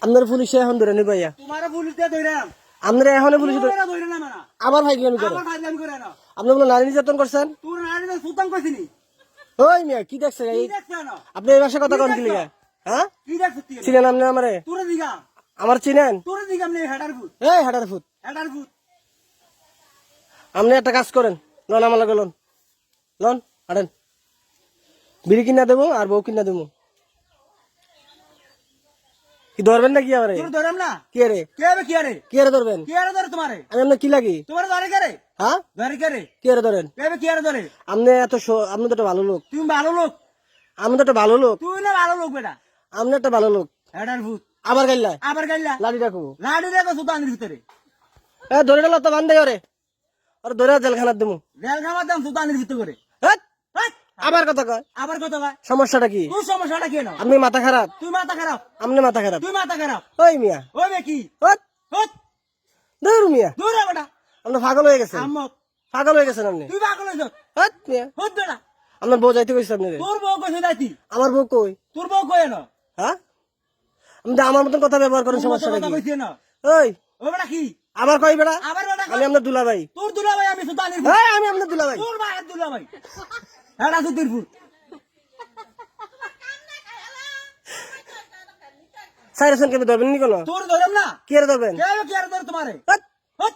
আপনার পুলিশে এখন ধরে নিব ইয়া তোমারে পুলিশ দিয়ে ধইরাম আমরা এখন পুলিশ তোরা ধইরা না মানা আবার ফাইজলামি করে আবার ফাইজলামি করে না আপনি বলে নারী নির্যাতন করছেন তোর নারী সুলতান কইছিনি ওই মিয়া কি দেখছেন কি এই দেখছ না আপনি এই ভাষা কথা কোন কি লিগা হ্যাঁ কি দেখছ তুই চিনেন আপনি আমারে তোর দিগা আমার চিনেন তোর দিগা আমনে হেডার ফুট এই হাটার ফুট আপনি একটা কাজ করেন লন আমার লাগে লন লন হাঁটেন বিড়ি কিনা দেবো আর বউ কিনা দেবো কি ধরবেন না কি আমারে তোর ধরাম না কি রে কে হবে কি আরে কি রে ধরবেন কি আরে ধরে তোমারে আমি আপনার কি লাগি তোমার ধরে কে রে হ্যাঁ ধরে কে রে কি রে ধরেন কে হবে কি আরে ধরে আপনি এত আপনি তো একটা ভালো লোক তুমি ভালো লোক আমি তো একটা ভালো লোক তুই না ভালো লোক বেটা আপনি একটা ভালো লোক হেডার ফুট আবার গাইলা আবার গাইলা লাঠি রাখবো লাড়ি রে তো সুতানের ভিতরে ধরে গেল তো বান্ধে ওরে আর ধরে জেলখানার দেবো জেল খাওয়ার দাম সুতানের ভিতরে করে হেৎ, হাই, আবার কথা কয় আবার কত ভাই সমস্যাটা কি তোর সমস্যাটা কেন আপনি মাথা খারাপ তুই মাথা খারাপ আপনি মাথা খারাপ তুই মাথা খারাপ ওই মিয়া ওই বে কি হেৎ, হট ধুর মিয়া দূর রে বেটা আপনি পাগল হয়ে গেছেন আম্মক পাগল হয়ে গেছেন আপনি তুই পাগল হইছ হেৎ, মিয়া হট বেটা আপনার বউ যাইতে কইছে আপনি রে। তোর বউ কইছে যাইতি আমার বউ কই তোর বউ কই না হ্যাঁ আপনি তো আমার মতন কথা ব্যবহার করেন সমস্যাটা কথা কি কইছে না ওই ও বেটা কি আবার কই বেড়া আবার বেটা আমি আপনার দুলা ভাই তোর দুলা ভাই আমি সুতানের এই আমি আপনার দুলা ভাই তোর ভাইয়ের দুলা ভাই হেডা সুতির ফুট সাইরেছেন কেন ধরবেন নি কোনো তোর ধরম না কি রে ধরবেন কে হবে কি আরে ধর তোমারে হেৎ, হট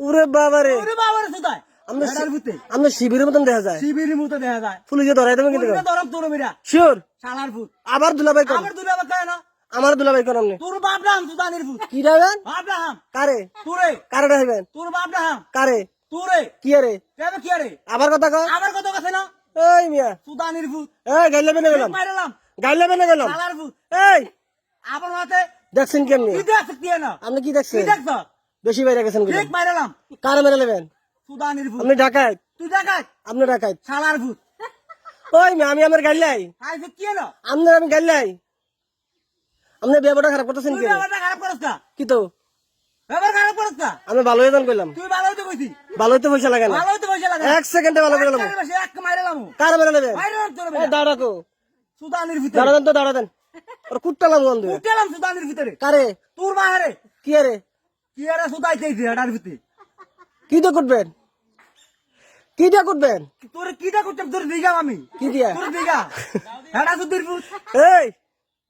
ওরে বাবা রে ওরে বাবা রে সুতায় আপনি হেডার ফুটে আপনি শিবিরের মতন দেখা যায় শিবিরের মতো দেখা যায় পুলিশে ধরাই দেবেন কিন্তু তোর ধরম তোর বেটা শিওর শালার ফুট আবার দুলা ভাই কোন আবার দুলা ভাই কয় না আমার দুলা ভাই কোন আপনি তোর বাপ রাম সুতানের ফুট কি যাবেন বাপ রাম কারে তোরে কারে রাখবেন তোর বাপ রাম কারে তোরে কি রে কে হবে কি আরে আবার কথা কয় আবার কত কাছে না এই মিয়া সুতানের ফুট এই গাইলে বেনে গেলাম মাইরালাম গাইলে বেনে গেলাম শালার ফুট এই আবার মাতে দেখছেন কেমনি কি দেখ কি না আপনি কি কি দেখছেন দেখছ বেশি বাইরে গেছেন বুঝলেন। ঠিক মাইরালাম কারে মেরে নেবেন সুতানের ফুট আপনি ডাকাত তুই দেখাই আপনি ডাকাত শালার ফুট ওই মিয়া আমি আমার গাইলাই আই ফুট কি না আপনার আমি গাইলাই আপনি ব্যবহারটা খারাপ করতেছেন তুই কেন ব্যাপারটা খারাপ করছ না কি তো ব্যাপার খারাপ করছ না আমি ভালো হয়ে কইলাম তুই ভালো হইতে কইছি ভালো হইতে পয়সা লাগে না ভালো হইতে পয়সা লাগে এক সেকেন্ডে ভালো করে নেবো এক মাইরালাম কারে মেরে নেবেন মাইরালাম তোর এই দাঁড়াকো সুতানের ভিতরে দাঁড়া দেন তো দাঁড়া দেন ওর কুট্টালাম বন্ধু উঠলাম সুতানের ভিতরে কারে তোর বাহারে কি রে কি আরে সুতাইতে হেডার ভিতরে কি তো করবেন কিটা করবেন তোর কিটা করতে তোর দিগাম আমি কি দিয়া তোর দিগা হেডা সুতির ফুট এই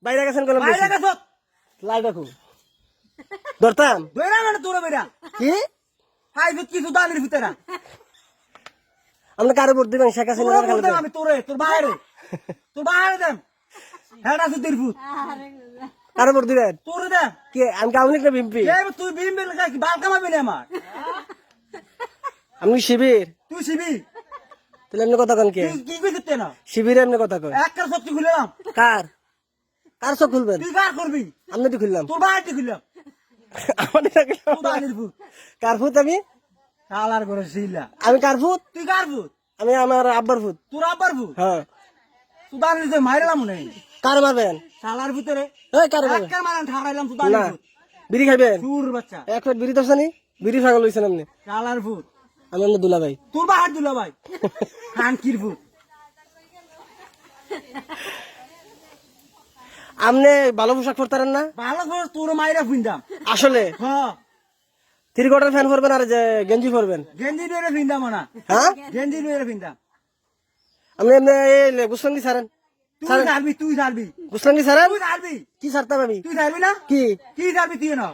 বাইরে গেছেন কোন বাইরে গেছ লাই রাখো ধরতাম দইরা মানে তোর বেরা কি হাই ফুট কি সুতানের ভিতরে আপনি কারে ভোট দিবেন শেখ হাসিনা তোর আর খালেদা? আমি তোরে তোর বাহারে দেন হেডা সুতির ফুট কারে ভোট দিবেন তোর দেন কি আমি কাউনিক না বিম্পি তুই বিম বিল খাই বাল কামাবি না আমার আমি শিবির তুই শিবি তাহলে এমনি কথা কন কে তুই কি কইতে না শিবিরে এমনি কথা কয় এক কার শক্তি খুললাম কার কার চোখ খুলবেন তুই কার করবি আপনি তো খুললাম তোর বাহারটি খুললাম আমাদের সুতানের ফুট কার ফুট আমি শালার করে শিলা আমি কার ফুট তুই কার ফুট আমি আমার আব্বার ফুট তোর আব্বার ফুট হ্যাঁ সুতানের ভিতরে মাইরালাম নেই কার মারবেন শালার ভিতরে এই কার মারবেন একবার মারান ঠাড়াইলাম না সুতানের ফুট বিড়ি খাইবেন সুর বাচ্চা এক প্লেট বিড়ি দরছানি বিড়ি ফাগল হইছেন আপনি শালার ফুট আমি আপনার দুলা ভাই তোর বাহার দিল ভাই খানকির ফুট আপনি ভালো পোশাক পরতারেন না ভালো করে তোর মাইরা ফিন্দাম আসলে হ্যাঁ থ্রি কোয়ার্টার ফ্যান পরবেন আর যে গেঞ্জি পরবেন গেঞ্জি দিয়ে ফিন্দাম না হ্যাঁ গেঞ্জি দিয়ে ফিন্দাম আপনি এমনি গুসলাঙ্গি সারেন তুই ছাড়বি তুই ছাড়বি গুসলাঙ্গি সারেন তুই ছাড়বি কি সারতাম আমি তুই ছাড়বি না কি কি ছাড়বি তুই না